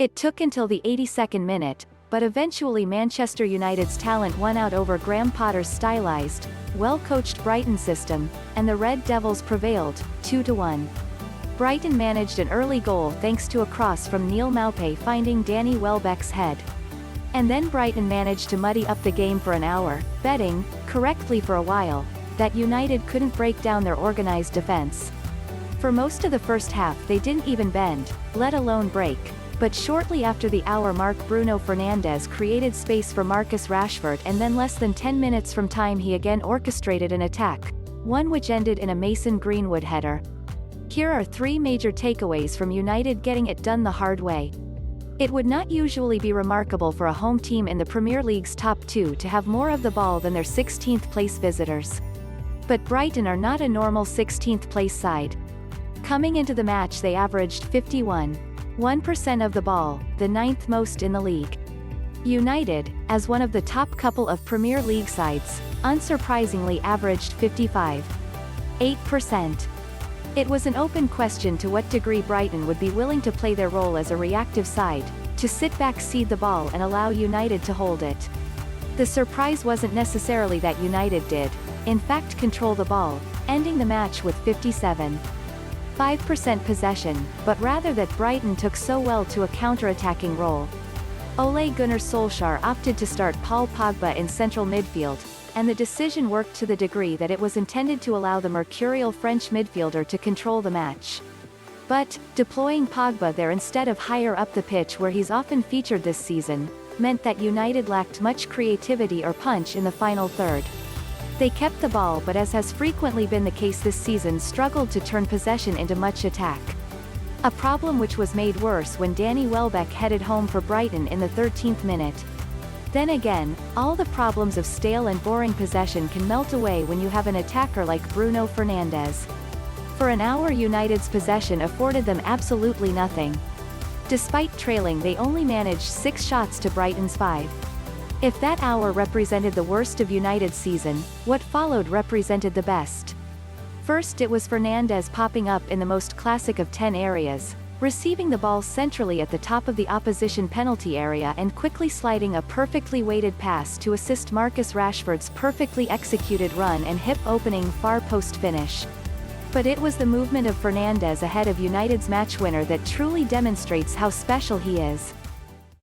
It took until the 82nd minute, but eventually Manchester United's talent won out over Graham Potter's stylized, well-coached Brighton system, and the Red Devils prevailed, 2-1. Brighton managed an early goal thanks to a cross from Neal Maupay finding Danny Welbeck's head. And then Brighton managed to muddy up the game for an hour, betting, correctly for a while, that United couldn't break down their organised defence. For most of the first half they didn't even bend, let alone break, but shortly after the hour mark Bruno Fernandes created space for Marcus Rashford, and then less than 10 minutes from time he again orchestrated an attack, one which ended in a Mason Greenwood header. Here are 3 major takeaways from United getting it done the hard way. It would not usually be remarkable for a home team in the Premier League's top 2 to have more of the ball than their 16th place visitors. But Brighton are not a normal 16th place side. Coming into the match they averaged 51% of the ball, the 9th most in the league. United, as one of the top couple of Premier League sides, unsurprisingly averaged 55.8%. It was an open question to what degree Brighton would be willing to play their role as a reactive side, to sit back, cede the ball and allow United to hold it. The surprise wasn't necessarily that United did, in fact, control the ball, ending the match with 57.5% possession, but rather that Brighton took so well to a counterattacking role. Ole Gunnar Solskjaer opted to start Paul Pogba in central midfield, and the decision worked to the degree that it was intended to allow the mercurial French midfielder to control the match. But, deploying Pogba there instead of higher up the pitch where he's often featured this season, meant that United lacked much creativity or punch in the final third. They kept the ball but, as has frequently been the case this season, struggled to turn possession into much attack. A problem which was made worse when Danny Welbeck headed home for Brighton in the 13th minute. Then again, all the problems of stale and boring possession can melt away when you have an attacker like Bruno Fernandes. For an hour United's possession afforded them absolutely nothing. Despite trailing they only managed 6 shots to Brighton's 5. If that hour represented the worst of United's season, what followed represented the best. First, it was Fernandes popping up in the most classic of 10 areas, receiving the ball centrally at the top of the opposition penalty area and quickly sliding a perfectly weighted pass to assist Marcus Rashford's perfectly executed run and hip-opening far post finish. But it was the movement of Fernandes ahead of United's match winner that truly demonstrates how special he is.